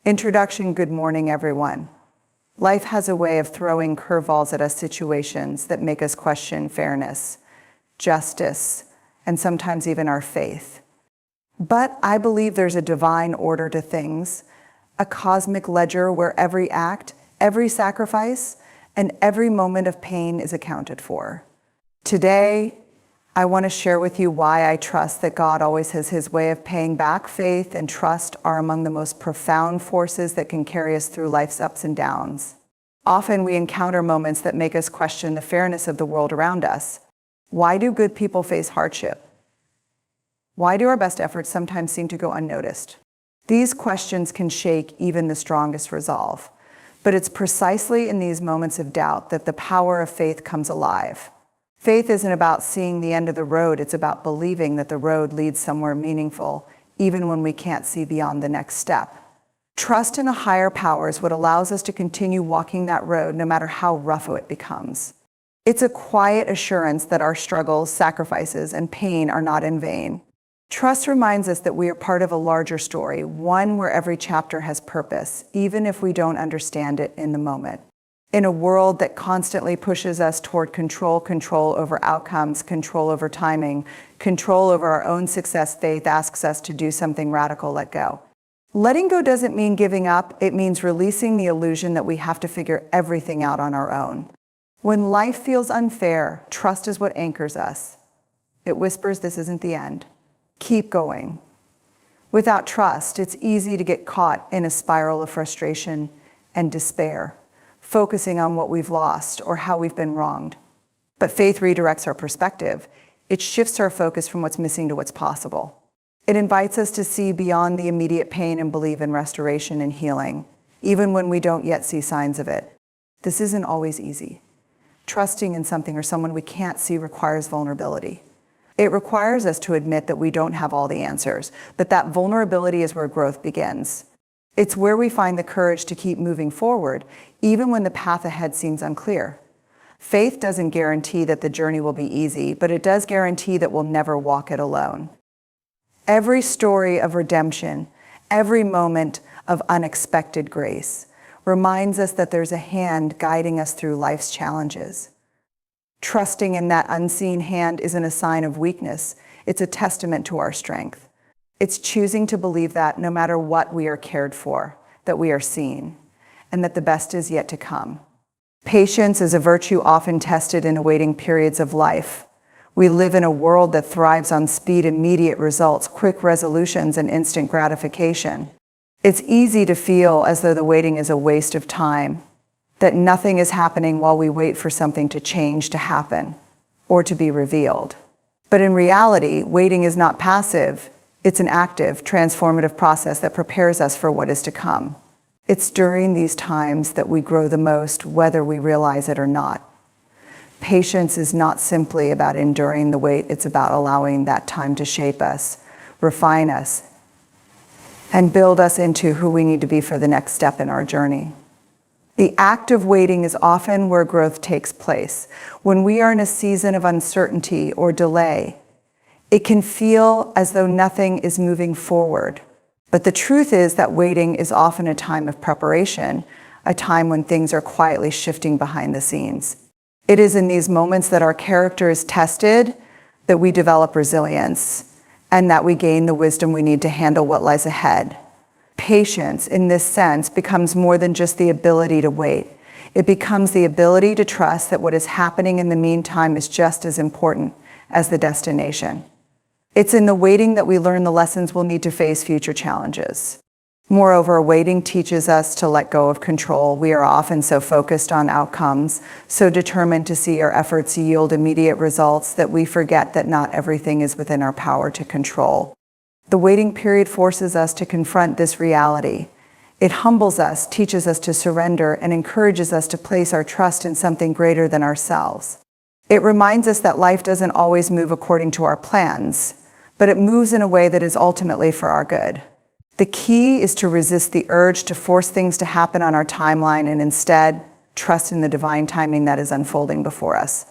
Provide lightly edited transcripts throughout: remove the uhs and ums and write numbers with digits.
Introduction. Good morning, everyone. Life has a way of throwing curveballs at us, situations that make us question fairness, justice, and sometimes even our faith. But I believe there's a divine order to things, a cosmic ledger where every act, every sacrifice, and every moment of pain is accounted for. Today, I want to share with you why I trust that God always has His way of paying back. Faith and trust are among the most profound forces that can carry us through life's ups and downs. Often we encounter moments that make us question the fairness of the world around us. Why do good people face hardship? Why do our best efforts sometimes seem to go unnoticed? These questions can shake even the strongest resolve. But it's precisely in these moments of doubt that the power of faith comes alive. Faith isn't about seeing the end of the road, it's about believing that the road leads somewhere meaningful, even when we can't see beyond the next step. Trust in a higher power is what allows us to continue walking that road no matter how rough it becomes. It's a quiet assurance that our struggles, sacrifices, and pain are not in vain. Trust reminds us that we are part of a larger story, one where every chapter has purpose, even if we don't understand it in the moment. In a world that constantly pushes us toward control over outcomes, control over timing, control over our own success, faith asks us to do something radical: let go. Letting go doesn't mean giving up, it means releasing the illusion that we have to figure everything out on our own. When life feels unfair, trust is what anchors us. It whispers, this isn't the end. Keep going. Without trust, it's easy to get caught in a spiral of frustration and despair, focusing on what we've lost or how we've been wronged. But faith redirects our perspective. It shifts our focus from what's missing to what's possible. It invites us to see beyond the immediate pain and believe in restoration and healing, even when we don't yet see signs of it. This isn't always easy. Trusting in something or someone we can't see requires vulnerability. It requires us to admit that we don't have all the answers, but that vulnerability is where growth begins. It's where we find the courage to keep moving forward, even when the path ahead seems unclear. Faith doesn't guarantee that the journey will be easy, but it does guarantee that we'll never walk it alone. Every story of redemption, every moment of unexpected grace, reminds us that there's a hand guiding us through life's challenges. Trusting in that unseen hand isn't a sign of weakness, it's a testament to our strength. It's choosing to believe that no matter what, we are cared for, that we are seen, and that the best is yet to come. Patience is a virtue often tested in awaiting periods of life. We live in a world that thrives on speed, immediate results, quick resolutions, and instant gratification. It's easy to feel as though the waiting is a waste of time, that nothing is happening while we wait for something to change, to happen, or to be revealed. But in reality, waiting is not passive. It's an active, transformative process that prepares us for what is to come. It's during these times that we grow the most, whether we realize it or not. Patience is not simply about enduring the wait, it's about allowing that time to shape us, refine us, and build us into who we need to be for the next step in our journey. The act of waiting is often where growth takes place. When we are in a season of uncertainty or delay, it can feel as though nothing is moving forward. But the truth is that waiting is often a time of preparation, a time when things are quietly shifting behind the scenes. It is in these moments that our character is tested, that we develop resilience, and that we gain the wisdom we need to handle what lies ahead. Patience, in this sense, becomes more than just the ability to wait. It becomes the ability to trust that what is happening in the meantime is just as important as the destination. It's in the waiting that we learn the lessons we'll need to face future challenges. Moreover, waiting teaches us to let go of control. We are often so focused on outcomes, so determined to see our efforts yield immediate results, that we forget that not everything is within our power to control. The waiting period forces us to confront this reality. It humbles us, teaches us to surrender, and encourages us to place our trust in something greater than ourselves. It reminds us that life doesn't always move according to our plans, but it moves in a way that is ultimately for our good. The key is to resist the urge to force things to happen on our timeline and instead trust in the divine timing that is unfolding before us.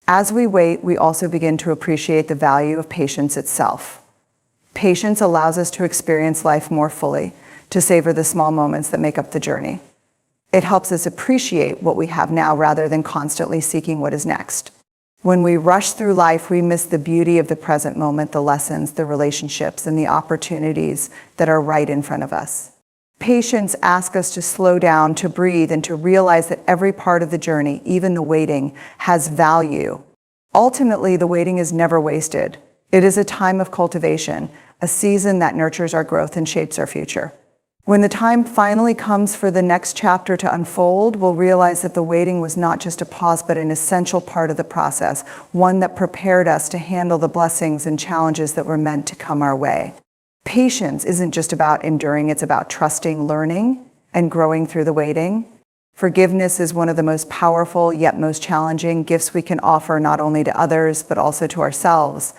As we wait, we also begin to appreciate the value of patience itself. Patience allows us to experience life more fully, to to savor the small moments that make up the journey. It helps us appreciate what we have now rather than constantly seeking what is next. When we rush through life, we miss the beauty of the present moment, the lessons, the relationships, and the opportunities that are right in front of us. Patience asks us to slow down, to breathe, and to realize that every part of the journey, even the waiting, has value. Ultimately, the waiting is never wasted. It is a time of cultivation, a season that nurtures our growth and shapes our future. When the time finally comes for the next chapter to unfold, we'll realize that the waiting was not just a pause, but an essential part of the process, one that prepared us to handle the blessings and challenges that were meant to come our way. Patience isn't just about enduring, it's about trusting, learning, and growing through the waiting. Forgiveness is one of the most powerful yet most challenging gifts we can offer not only to others, but also to ourselves.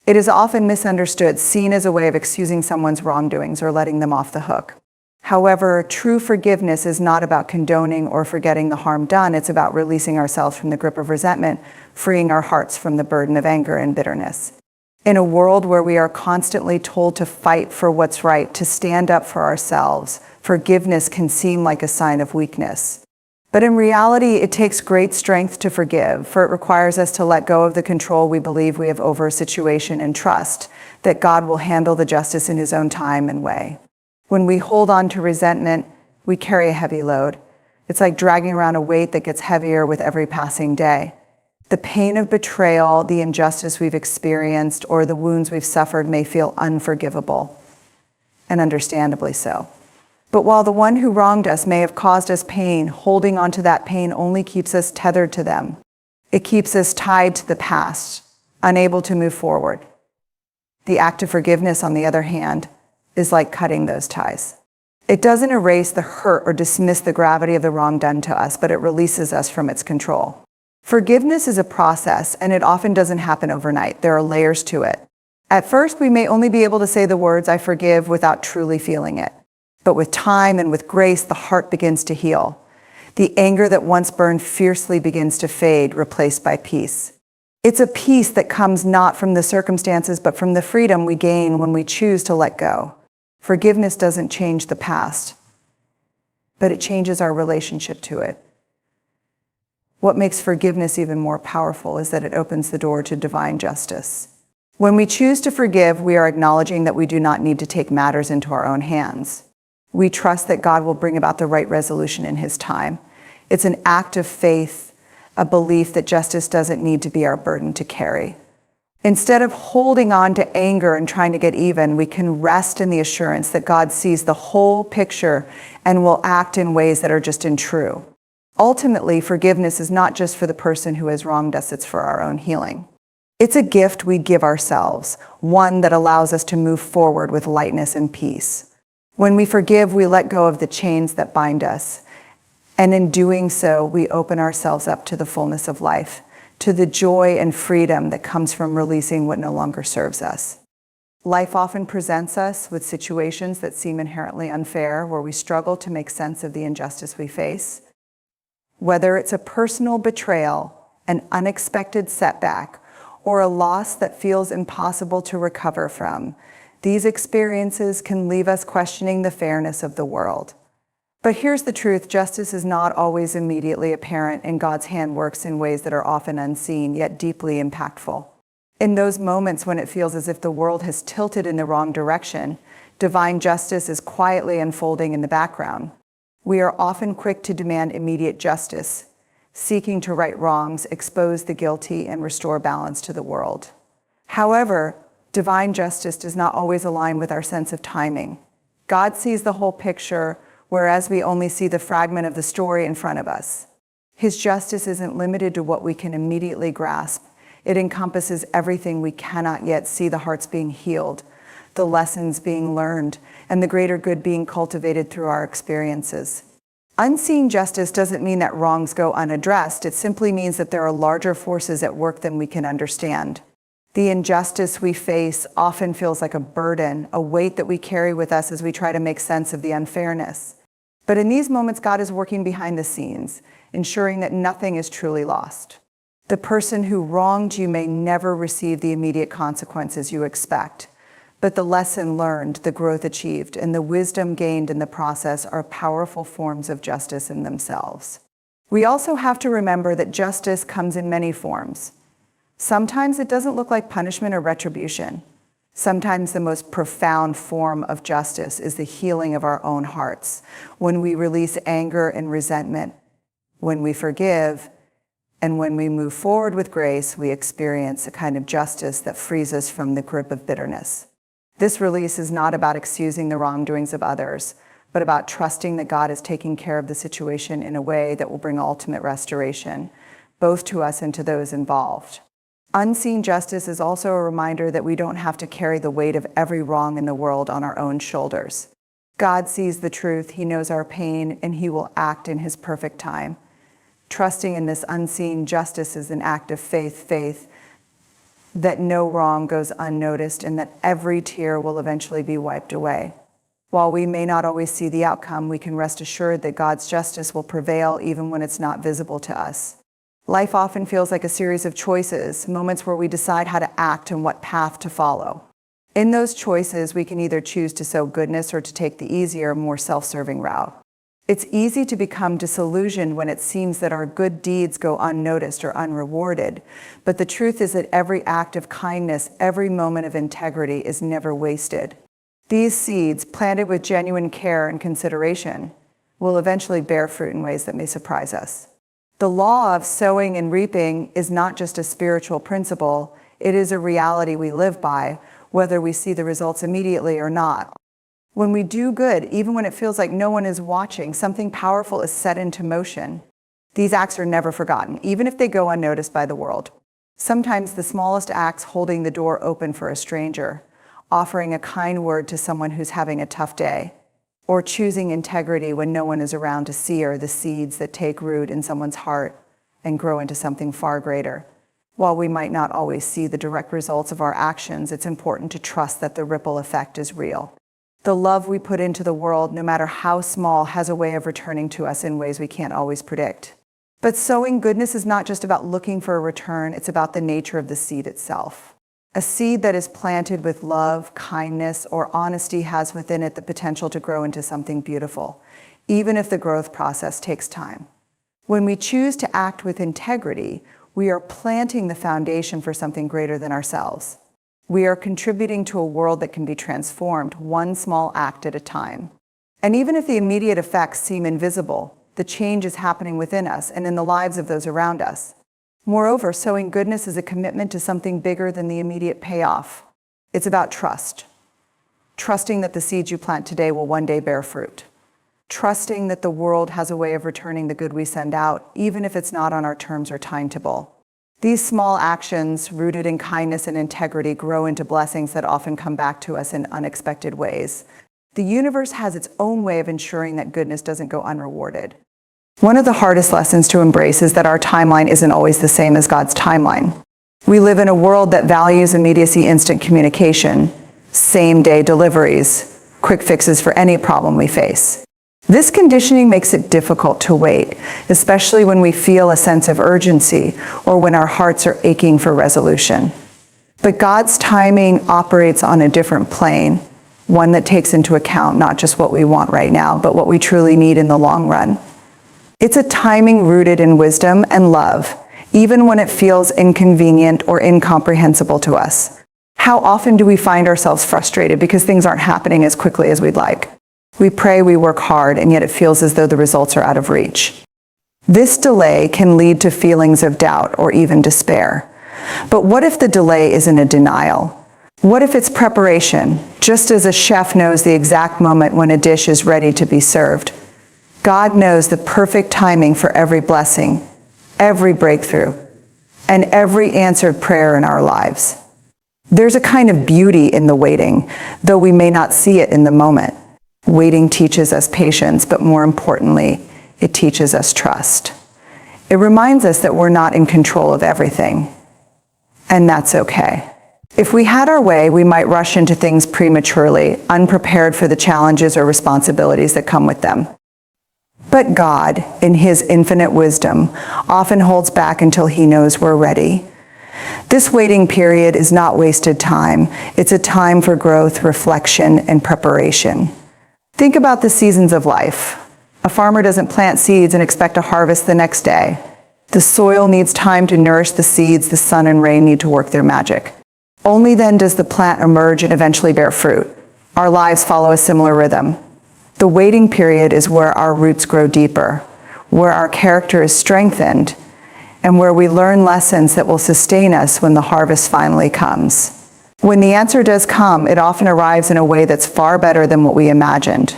It is often misunderstood, seen as a way of excusing someone's wrongdoings or letting them off the hook. However, true forgiveness is not about condoning or forgetting the harm done. It's about releasing ourselves from the grip of resentment, freeing our hearts from the burden of anger and bitterness. In a world where we are constantly told to fight for what's right, to stand up for ourselves, forgiveness can seem like a sign of weakness. But in reality, it takes great strength to forgive, for it requires us to let go of the control we believe we have over a situation and trust that God will handle the justice in His own time and way. When we hold on to resentment, we carry a heavy load. It's like dragging around a weight that gets heavier with every passing day. The pain of betrayal, the injustice we've experienced, or the wounds we've suffered may feel unforgivable, and understandably so. But while the one who wronged us may have caused us pain, holding on to that pain only keeps us tethered to them. It keeps us tied to the past, unable to move forward. The act of forgiveness, on the other hand, is like cutting those ties. It doesn't erase the hurt or dismiss the gravity of the wrong done to us, but it releases us from its control. Forgiveness is a process, and it often doesn't happen overnight. There are layers to it. At first, we may only be able to say the words, "I forgive," without truly feeling it. But with time and with grace, the heart begins to heal. The anger that once burned fiercely begins to fade, replaced by peace. It's a peace that comes not from the circumstances, but from the freedom we gain when we choose to let go. Forgiveness doesn't change the past, but it changes our relationship to it. What makes forgiveness even more powerful is that it opens the door to divine justice. When we choose to forgive, we are acknowledging that we do not need to take matters into our own hands. We trust that God will bring about the right resolution in His time. It's an act of faith, a belief that justice doesn't need to be our burden to carry. Instead of holding on to anger and trying to get even, we can rest in the assurance that God sees the whole picture and will act in ways that are just and true. Ultimately, forgiveness is not just for the person who has wronged us, it's for our own healing. It's a gift we give ourselves, one that allows us to move forward with lightness and peace. When we forgive, we let go of the chains that bind us. And in doing so, we open ourselves up to the fullness of life, to the joy and freedom that comes from releasing what no longer serves us. Life often presents us with situations that seem inherently unfair, where we struggle to make sense of the injustice we face. Whether it's a personal betrayal, an unexpected setback, or a loss that feels impossible to recover from, these experiences can leave us questioning the fairness of the world. But here's the truth: justice is not always immediately apparent, and God's hand works in ways that are often unseen, yet deeply impactful. In those moments when it feels as if the world has tilted in the wrong direction, divine justice is quietly unfolding in the background. We are often quick to demand immediate justice, seeking to right wrongs, expose the guilty, and restore balance to the world. However, divine justice does not always align with our sense of timing. God sees the whole picture, whereas we only see the fragment of the story in front of us. His justice isn't limited to what we can immediately grasp. It encompasses everything we cannot yet see: the hearts being healed, the lessons being learned, and the greater good being cultivated through our experiences. Unseen justice doesn't mean that wrongs go unaddressed. It simply means that there are larger forces at work than we can understand. The injustice we face often feels like a burden, a weight that we carry with us as we try to make sense of the unfairness. But in these moments, God is working behind the scenes, ensuring that nothing is truly lost. The person who wronged you may never receive the immediate consequences you expect, But the lesson learned, the growth achieved, and the wisdom gained in the process are powerful forms of justice in themselves. We also have to remember that justice comes in many forms. Sometimes it doesn't look like punishment or retribution. Sometimes the most profound form of justice is the healing of our own hearts, when we release anger and resentment, when we forgive, and when we move forward with grace, we experience a kind of justice that frees us from the grip of bitterness. This release is not about excusing the wrongdoings of others, but about trusting that God is taking care of the situation in a way that will bring ultimate restoration, both to us and to those involved. Unseen justice is also a reminder that we don't have to carry the weight of every wrong in the world on our own shoulders. God sees the truth, He knows our pain, and He will act in His perfect time. Trusting in this unseen justice is an act of faith that no wrong goes unnoticed and that every tear will eventually be wiped away. While we may not always see the outcome, we can rest assured that God's justice will prevail even when it's not visible to us. Life often feels like a series of choices, moments where we decide how to act and what path to follow. In those choices, we can either choose to sow goodness or to take the easier, more self-serving route. It's easy to become disillusioned when it seems that our good deeds go unnoticed or unrewarded, but the truth is that every act of kindness, every moment of integrity is never wasted. These seeds, planted with genuine care and consideration, will eventually bear fruit in ways that may surprise us. The law of sowing and reaping is not just a spiritual principle, it is a reality we live by, whether we see the results immediately or not. When we do good, even when it feels like no one is watching, something powerful is set into motion. These acts are never forgotten, even if they go unnoticed by the world. Sometimes the smallest acts, holding the door open for a stranger, offering a kind word to someone who's having a tough day, or choosing integrity when no one is around to see, are the seeds that take root in someone's heart and grow into something far greater. While we might not always see the direct results of our actions, it's important to trust that the ripple effect is real. The love we put into the world, no matter how small, has a way of returning to us in ways we can't always predict. But sowing goodness is not just about looking for a return, it's about the nature of the seed itself. A seed that is planted with love, kindness, or honesty has within it the potential to grow into something beautiful, even if the growth process takes time. When we choose to act with integrity, we are planting the foundation for something greater than ourselves. We are contributing to a world that can be transformed one small act at a time. And even if the immediate effects seem invisible, the change is happening within us and in the lives of those around us. Moreover, sowing goodness is a commitment to something bigger than the immediate payoff. It's about trust. Trusting that the seeds you plant today will one day bear fruit. Trusting that the world has a way of returning the good we send out, even if it's not on our terms or timetable. These small actions, rooted in kindness and integrity, grow into blessings that often come back to us in unexpected ways. The universe has its own way of ensuring that goodness doesn't go unrewarded. One of the hardest lessons to embrace is that our timeline isn't always the same as God's timeline. We live in a world that values immediacy, instant communication, same-day deliveries, quick fixes for any problem we face. This conditioning makes it difficult to wait, especially when we feel a sense of urgency or when our hearts are aching for resolution. But God's timing operates on a different plane, one that takes into account not just what we want right now, but what we truly need in the long run. It's a timing rooted in wisdom and love, even when it feels inconvenient or incomprehensible to us. How often do we find ourselves frustrated because things aren't happening as quickly as we'd like? We pray, we work hard, and yet it feels as though the results are out of reach. This delay can lead to feelings of doubt or even despair. But what if the delay isn't a denial? What if it's preparation, just as a chef knows the exact moment when a dish is ready to be served? God knows the perfect timing for every blessing, every breakthrough, and every answered prayer in our lives. There's a kind of beauty in the waiting, though we may not see it in the moment. Waiting teaches us patience, but more importantly, it teaches us trust. It reminds us that we're not in control of everything, and that's okay. If we had our way, we might rush into things prematurely, unprepared for the challenges or responsibilities that come with them. But God, in His infinite wisdom, often holds back until He knows we're ready. This waiting period is not wasted time. It's a time for growth, reflection, and preparation. Think about the seasons of life. A farmer doesn't plant seeds and expect a harvest the next day. The soil needs time to nourish the seeds. The sun and rain need to work their magic. Only then does the plant emerge and eventually bear fruit. Our lives follow a similar rhythm. The waiting period is where our roots grow deeper, where our character is strengthened, and where we learn lessons that will sustain us when the harvest finally comes. When the answer does come, it often arrives in a way that's far better than what we imagined.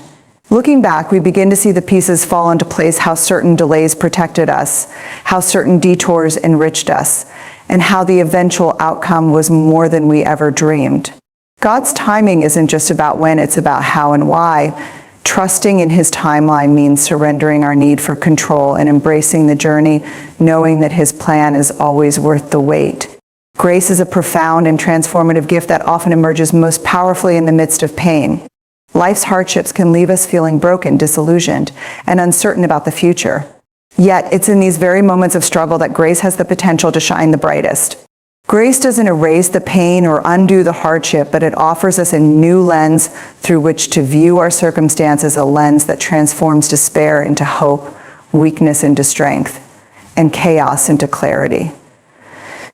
Looking back, we begin to see the pieces fall into place, how certain delays protected us, how certain detours enriched us, and how the eventual outcome was more than we ever dreamed. God's timing isn't just about when, it's about how and why. Trusting in His timeline means surrendering our need for control and embracing the journey, knowing that His plan is always worth the wait. Grace is a profound and transformative gift that often emerges most powerfully in the midst of pain. Life's hardships can leave us feeling broken, disillusioned, and uncertain about the future. Yet, it's in these very moments of struggle that grace has the potential to shine the brightest. Grace doesn't erase the pain or undo the hardship, but it offers us a new lens through which to view our circumstances, a lens that transforms despair into hope, weakness into strength, and chaos into clarity.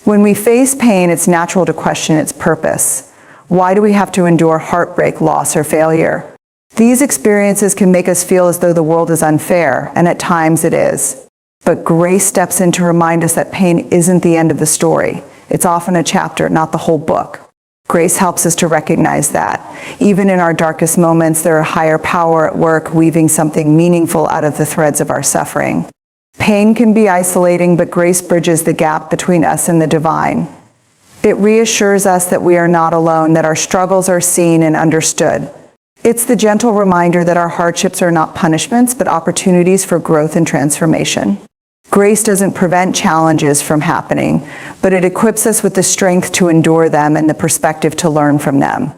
When we face pain, it's natural to question its purpose. Why do we have to endure heartbreak, loss, or failure? These experiences can make us feel as though the world is unfair, and at times it is. But grace steps in to remind us that pain isn't the end of the story. It's often a chapter, not the whole book. Grace helps us to recognize that. Even in our darkest moments, there are higher power at work, weaving something meaningful out of the threads of our suffering. Pain can be isolating, but grace bridges the gap between us and the divine. It reassures us that we are not alone, that our struggles are seen and understood. It's the gentle reminder that our hardships are not punishments, but opportunities for growth and transformation. Grace doesn't prevent challenges from happening, but it equips us with the strength to endure them and the perspective to learn from them.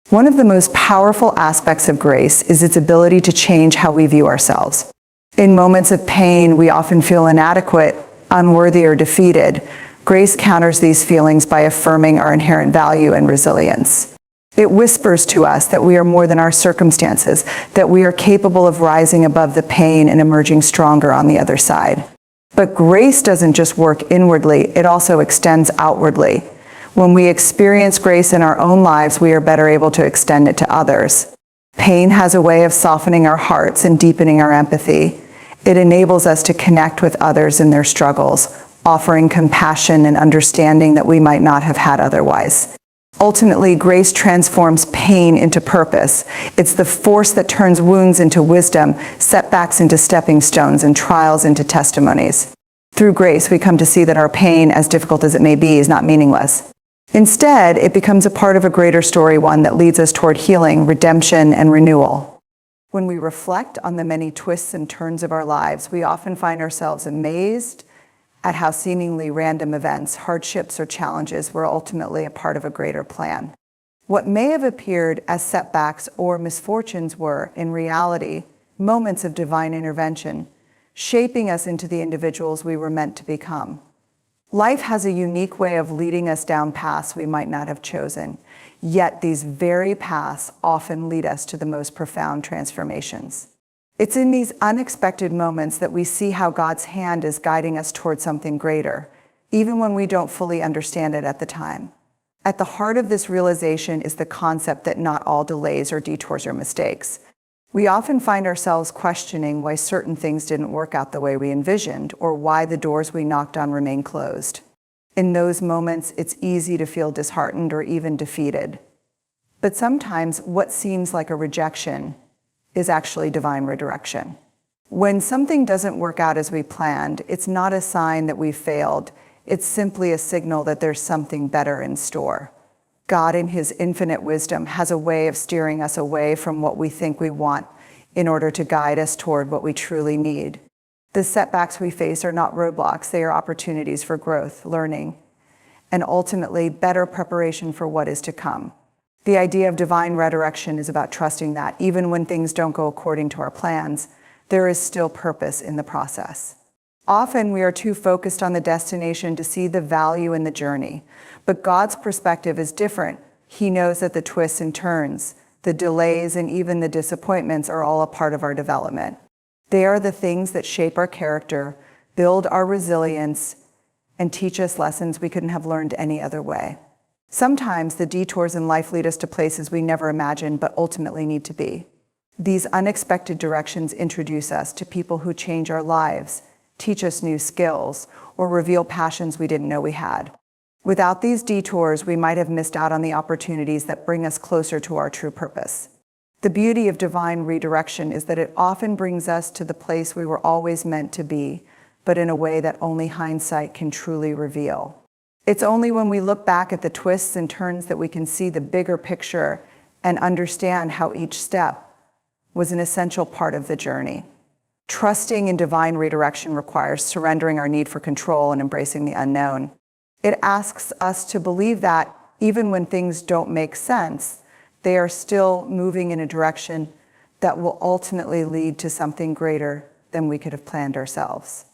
One of the most powerful aspects of grace is its ability to change how we view ourselves. In moments of pain, we often feel inadequate, unworthy, or defeated. Grace counters these feelings by affirming our inherent value and resilience. It whispers to us that we are more than our circumstances, that we are capable of rising above the pain and emerging stronger on the other side. But grace doesn't just work inwardly, it also extends outwardly. When we experience grace in our own lives, we are better able to extend it to others. Pain has a way of softening our hearts and deepening our empathy. It enables us to connect with others in their struggles, offering compassion and understanding that we might not have had otherwise. Ultimately, grace transforms pain into purpose. It's the force that turns wounds into wisdom, setbacks into stepping stones, and trials into testimonies. Through grace, we come to see that our pain, as difficult as it may be, is not meaningless. Instead, it becomes a part of a greater story, one that leads us toward healing, redemption, and renewal. When we reflect on the many twists and turns of our lives, we often find ourselves amazed at how seemingly random events, hardships, or challenges were ultimately a part of a greater plan. What may have appeared as setbacks or misfortunes were, in reality, moments of divine intervention, shaping us into the individuals we were meant to become. Life has a unique way of leading us down paths we might not have chosen, yet these very paths often lead us to the most profound transformations. It's in these unexpected moments that we see how God's hand is guiding us toward something greater, even when we don't fully understand it at the time. At the heart of this realization is the concept that not all delays or detours are mistakes. We often find ourselves questioning why certain things didn't work out the way we envisioned, or why the doors we knocked on remain closed. In those moments, it's easy to feel disheartened or even defeated. But sometimes what seems like a rejection is actually divine redirection. When something doesn't work out as we planned, it's not a sign that we failed. It's simply a signal that there's something better in store. God, in His infinite wisdom, has a way of steering us away from what we think we want in order to guide us toward what we truly need. The setbacks we face are not roadblocks, they are opportunities for growth, learning, and ultimately better preparation for what is to come. The idea of divine redirection is about trusting that even when things don't go according to our plans, there is still purpose in the process. Often we are too focused on the destination to see the value in the journey, but God's perspective is different. He knows that the twists and turns, the delays, and even the disappointments are all a part of our development. They are the things that shape our character, build our resilience, and teach us lessons we couldn't have learned any other way. Sometimes the detours in life lead us to places we never imagined but ultimately need to be. These unexpected directions introduce us to people who change our lives, teach us new skills, or reveal passions we didn't know we had. Without these detours, we might have missed out on the opportunities that bring us closer to our true purpose. The beauty of divine redirection is that it often brings us to the place we were always meant to be, but in a way that only hindsight can truly reveal. It's only when we look back at the twists and turns that we can see the bigger picture and understand how each step was an essential part of the journey. Trusting in divine redirection requires surrendering our need for control and embracing the unknown. It asks us to believe that even when things don't make sense, they are still moving in a direction that will ultimately lead to something greater than we could have planned ourselves.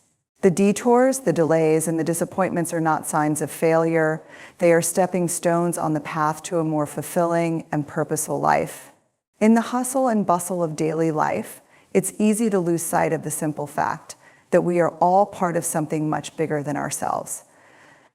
The detours, the delays, and the disappointments are not signs of failure. They are stepping stones on the path to a more fulfilling and purposeful life. In the hustle and bustle of daily life, it's easy to lose sight of the simple fact that we are all part of something much bigger than ourselves.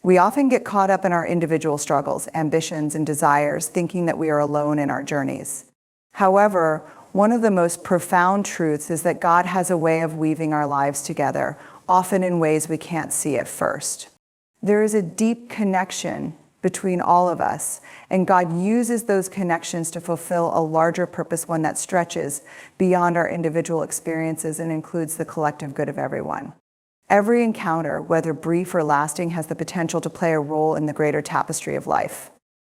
We often get caught up in our individual struggles, ambitions, and desires, thinking that we are alone in our journeys. However, one of the most profound truths is that God has a way of weaving our lives together, often in ways we can't see at first. There is a deep connection between all of us, and God uses those connections to fulfill a larger purpose, one that stretches beyond our individual experiences and includes the collective good of everyone. Every encounter, whether brief or lasting, has the potential to play a role in the greater tapestry of life.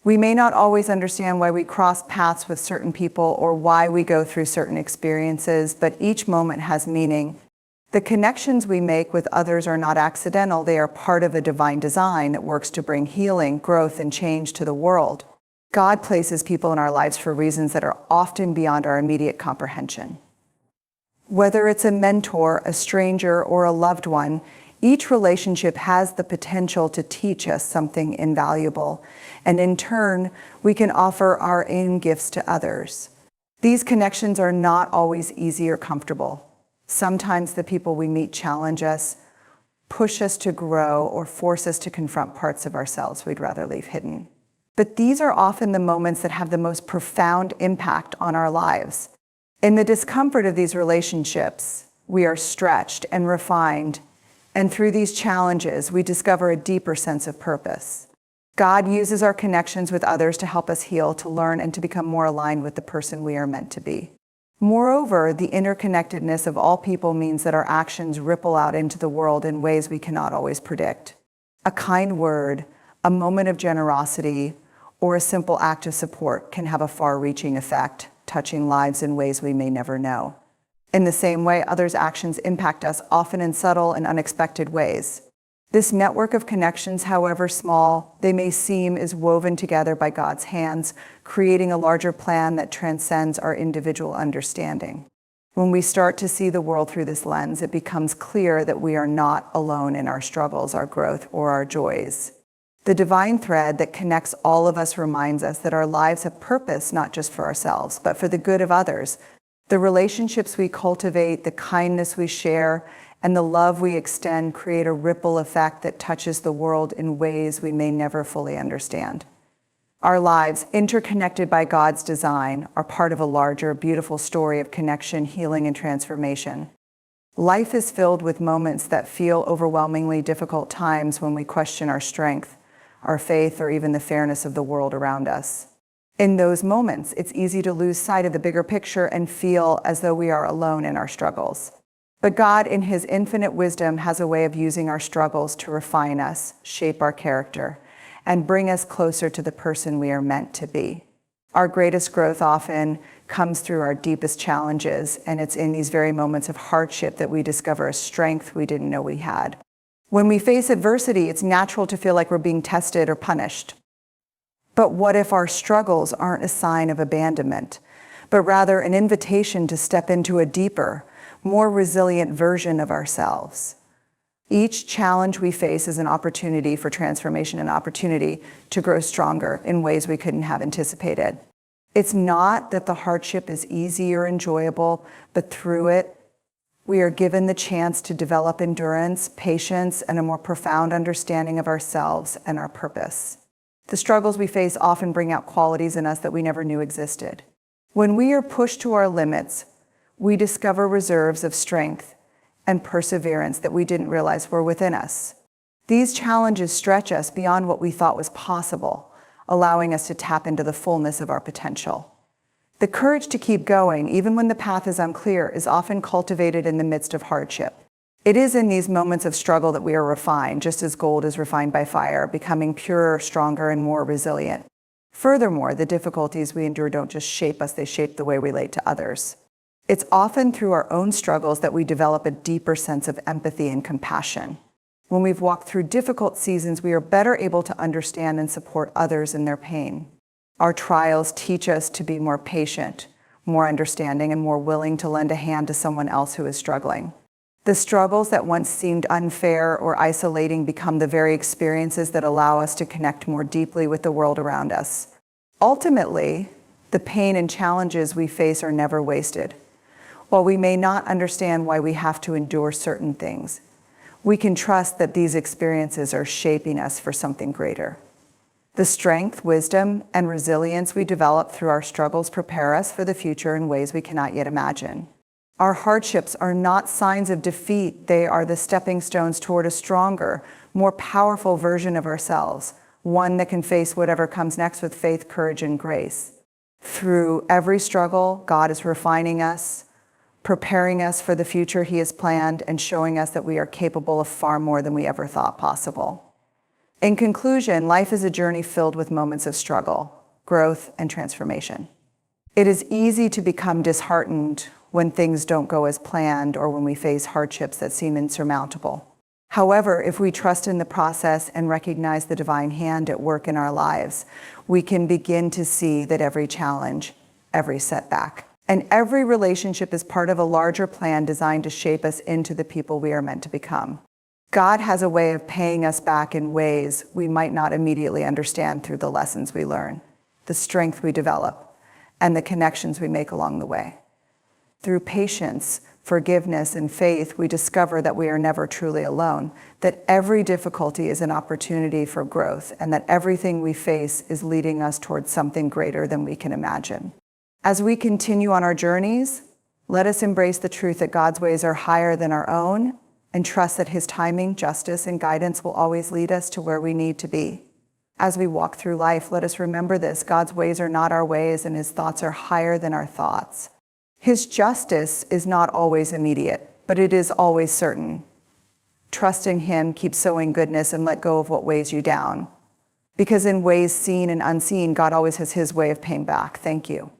We may not always understand why we cross paths with certain people or why we go through certain experiences, but each moment has meaning. The connections we make with others are not accidental. They are part of a divine design that works to bring healing, growth, and change to the world. God places people in our lives for reasons that are often beyond our immediate comprehension. Whether it's a mentor, a stranger, or a loved one, each relationship has the potential to teach us something invaluable, and in turn, we can offer our own gifts to others. These connections are not always easy or comfortable. Sometimes the people we meet challenge us, push us to grow, or force us to confront parts of ourselves we'd rather leave hidden. But these are often the moments that have the most profound impact on our lives. In the discomfort of these relationships, we are stretched and refined, and through these challenges, we discover a deeper sense of purpose. God uses our connections with others to help us heal, to learn, and to become more aligned with the person we are meant to be. Moreover, the interconnectedness of all people means that our actions ripple out into the world in ways we cannot always predict. A kind word, a moment of generosity, or a simple act of support can have a far-reaching effect, touching lives in ways we may never know. In the same way, others' actions impact us, often in subtle and unexpected ways. This network of connections, however small they may seem, is woven together by God's hands, creating a larger plan that transcends our individual understanding. When we start to see the world through this lens, it becomes clear that we are not alone in our struggles, our growth, or our joys. The divine thread that connects all of us reminds us that our lives have purpose not just for ourselves, but for the good of others. The relationships we cultivate, the kindness we share, and the love we extend create a ripple effect that touches the world in ways we may never fully understand. Our lives, interconnected by God's design, are part of a larger, beautiful story of connection, healing, and transformation. Life is filled with moments that feel overwhelmingly difficult, times when we question our strength, our faith, or even the fairness of the world around us. In those moments, it's easy to lose sight of the bigger picture and feel as though we are alone in our struggles. But God, in His infinite wisdom, has a way of using our struggles to refine us, shape our character, and bring us closer to the person we are meant to be. Our greatest growth often comes through our deepest challenges, and it's in these very moments of hardship that we discover a strength we didn't know we had. When we face adversity, it's natural to feel like we're being tested or punished. But what if our struggles aren't a sign of abandonment, but rather an invitation to step into a deeper, more resilient version of ourselves? Each challenge we face is an opportunity for transformation, an opportunity to grow stronger in ways we couldn't have anticipated. It's not that the hardship is easy or enjoyable, but through it, we are given the chance to develop endurance, patience, and a more profound understanding of ourselves and our purpose. The struggles we face often bring out qualities in us that we never knew existed. When we are pushed to our limits, we discover reserves of strength and perseverance that we didn't realize were within us. These challenges stretch us beyond what we thought was possible, allowing us to tap into the fullness of our potential. The courage to keep going, even when the path is unclear, is often cultivated in the midst of hardship. It is in these moments of struggle that we are refined, just as gold is refined by fire, becoming purer, stronger, and more resilient. Furthermore, the difficulties we endure don't just shape us, they shape the way we relate to others. It's often through our own struggles that we develop a deeper sense of empathy and compassion. When we've walked through difficult seasons, we are better able to understand and support others in their pain. Our trials teach us to be more patient, more understanding, and more willing to lend a hand to someone else who is struggling. The struggles that once seemed unfair or isolating become the very experiences that allow us to connect more deeply with the world around us. Ultimately, the pain and challenges we face are never wasted. While we may not understand why we have to endure certain things, we can trust that these experiences are shaping us for something greater. The strength, wisdom, and resilience we develop through our struggles prepare us for the future in ways we cannot yet imagine. Our hardships are not signs of defeat. They are the stepping stones toward a stronger, more powerful version of ourselves, one that can face whatever comes next with faith, courage, and grace. Through every struggle, God is refining us, preparing us for the future He has planned, and showing us that we are capable of far more than we ever thought possible. In conclusion, life is a journey filled with moments of struggle, growth, and transformation. It is easy to become disheartened when things don't go as planned or when we face hardships that seem insurmountable. However, if we trust in the process and recognize the divine hand at work in our lives, we can begin to see that every challenge, every setback, and every relationship is part of a larger plan designed to shape us into the people we are meant to become. God has a way of paying us back in ways we might not immediately understand through the lessons we learn, the strength we develop, and the connections we make along the way. Through patience, forgiveness, and faith, we discover that we are never truly alone, that every difficulty is an opportunity for growth, and that everything we face is leading us towards something greater than we can imagine. As we continue on our journeys, let us embrace the truth that God's ways are higher than our own and trust that His timing, justice, and guidance will always lead us to where we need to be. As we walk through life, let us remember this: God's ways are not our ways, and His thoughts are higher than our thoughts. His justice is not always immediate, but it is always certain. Trust in Him, keep sowing goodness, and let go of what weighs you down. Because in ways seen and unseen, God always has His way of paying back. Thank you.